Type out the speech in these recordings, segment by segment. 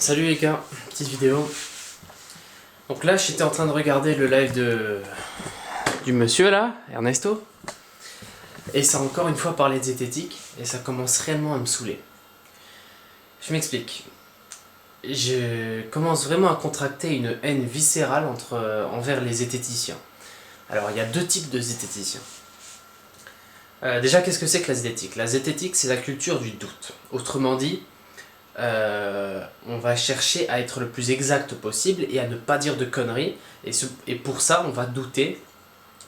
Salut les gars, petite vidéo. Donc là j'étais en train de regarder le live du monsieur là, Ernesto. Et ça a encore une fois parlé de zététique et ça commence réellement à me saouler. Je m'explique. Je commence vraiment à contracter une haine viscérale envers les zététiciens. Alors il y a deux types de zététiciens. Déjà qu'est-ce que c'est que la zététique? La zététique c'est la culture du doute. Autrement dit, on va chercher à être le plus exact possible et à ne pas dire de conneries. Et pour ça, on va douter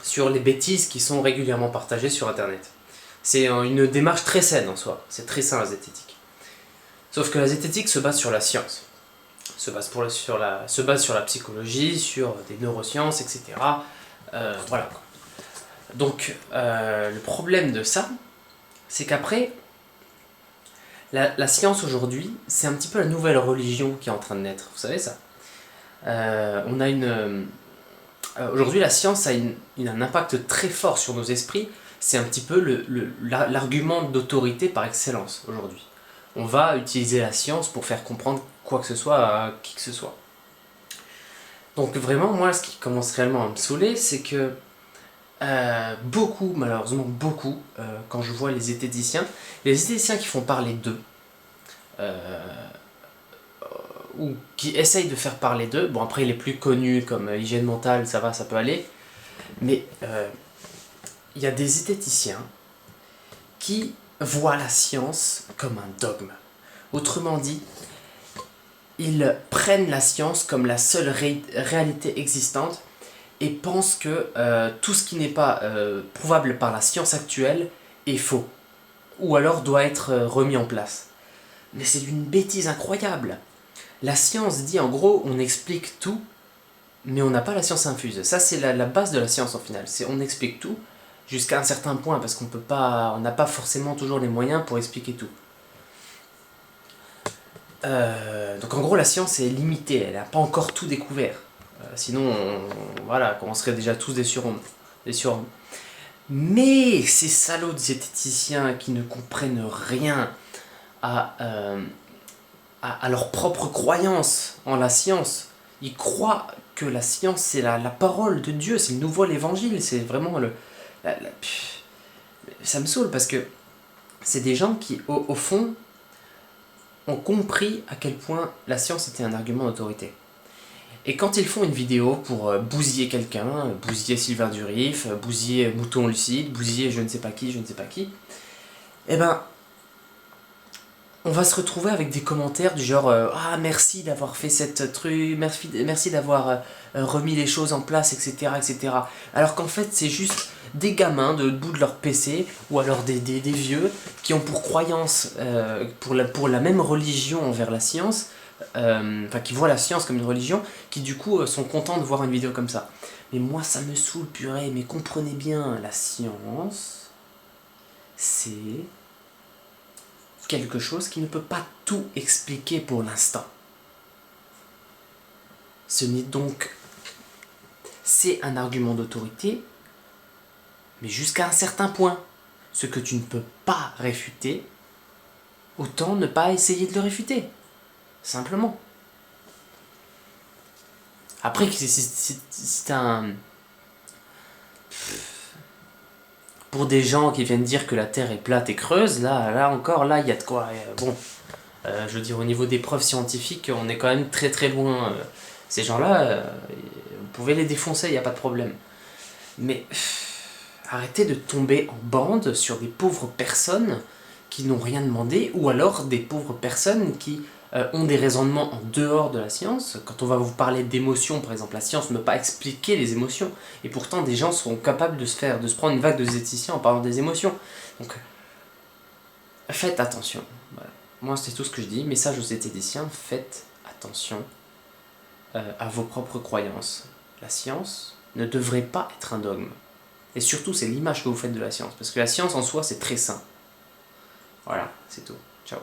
sur les bêtises qui sont régulièrement partagées sur Internet. C'est une démarche très saine en soi. C'est très sain la zététique. Sauf que la zététique se base sur la science. Se base sur la psychologie, sur des neurosciences, etc. Voilà. Donc, le problème de ça, c'est qu'après, la science aujourd'hui, c'est un petit peu la nouvelle religion qui est en train de naître, vous savez ça. Aujourd'hui, la science a un impact très fort sur nos esprits, c'est un petit peu l'argument d'autorité par excellence aujourd'hui. On va utiliser la science pour faire comprendre quoi que ce soit à qui que ce soit. Donc vraiment, moi, ce qui commence réellement à me saouler, c'est que malheureusement beaucoup, quand je vois les zététiciens qui font parler d'eux, ou qui essayent de faire parler d'eux, bon après les plus connus comme Hygiène Mentale, ça va, ça peut aller, mais il y a des zététiciens qui voient la science comme un dogme. Autrement dit, ils prennent la science comme la seule réalité existante et pensent que tout ce qui n'est pas prouvable par la science actuelle est faux, ou alors doit être remis en place. Mais c'est d'une bêtise incroyable. La science dit en gros, on explique tout, mais on n'a pas la science infuse. Ça c'est la base de la science en final. C'est on explique tout jusqu'à un certain point, parce on n'a pas forcément toujours les moyens pour expliquer tout. Donc en gros la science est limitée, elle n'a pas encore tout découvert. Sinon, on serait déjà tous des surhommes. Mais ces salauds de zététiciens qui ne comprennent rien à leur propre croyance en la science, ils croient que la science c'est la parole de Dieu, c'est le nouvel évangile, c'est vraiment ça me saoule parce que c'est des gens qui, au fond, ont compris à quel point la science était un argument d'autorité. Et quand ils font une vidéo pour bousiller quelqu'un, bousiller Sylvain Durif, bousiller Mouton Lucide, bousiller je ne sais pas qui, eh ben, on va se retrouver avec des commentaires du genre ah merci d'avoir fait cette truc, merci d'avoir remis les choses en place, etc. etc. Alors qu'en fait c'est juste des gamins de bout de leur PC ou alors des vieux qui ont pour croyance, pour la même religion envers la science, qui voient la science comme une religion, qui du coup sont contents de voir une vidéo comme ça. Mais moi ça me saoule, purée, mais comprenez bien, la science, c'est quelque chose qui ne peut pas tout expliquer pour l'instant. C'est un argument d'autorité, mais jusqu'à un certain point. Ce que tu ne peux pas réfuter, autant ne pas essayer de le réfuter. Simplement. Après, c'est un... Pour des gens qui viennent dire que la Terre est plate et creuse, là encore, il y a de quoi. Bon, je veux dire, au niveau des preuves scientifiques, on est quand même très très loin. Ces gens-là, vous pouvez les défoncer, il n'y a pas de problème. Mais arrêtez de tomber en bande sur des pauvres personnes qui n'ont rien demandé, ou alors des pauvres personnes qui ont des raisonnements en dehors de la science. Quand on va vous parler d'émotions, par exemple, la science ne peut pas expliquer les émotions, et pourtant des gens seront capables de se prendre une vague de zététiciens en parlant des émotions. Donc, faites attention. Voilà. Moi, c'est tout ce que je dis. Message aux zététiciens, faites attention à vos propres croyances. La science ne devrait pas être un dogme. Et surtout, c'est l'image que vous faites de la science. Parce que la science en soi, c'est très sain. Voilà, c'est tout. Ciao.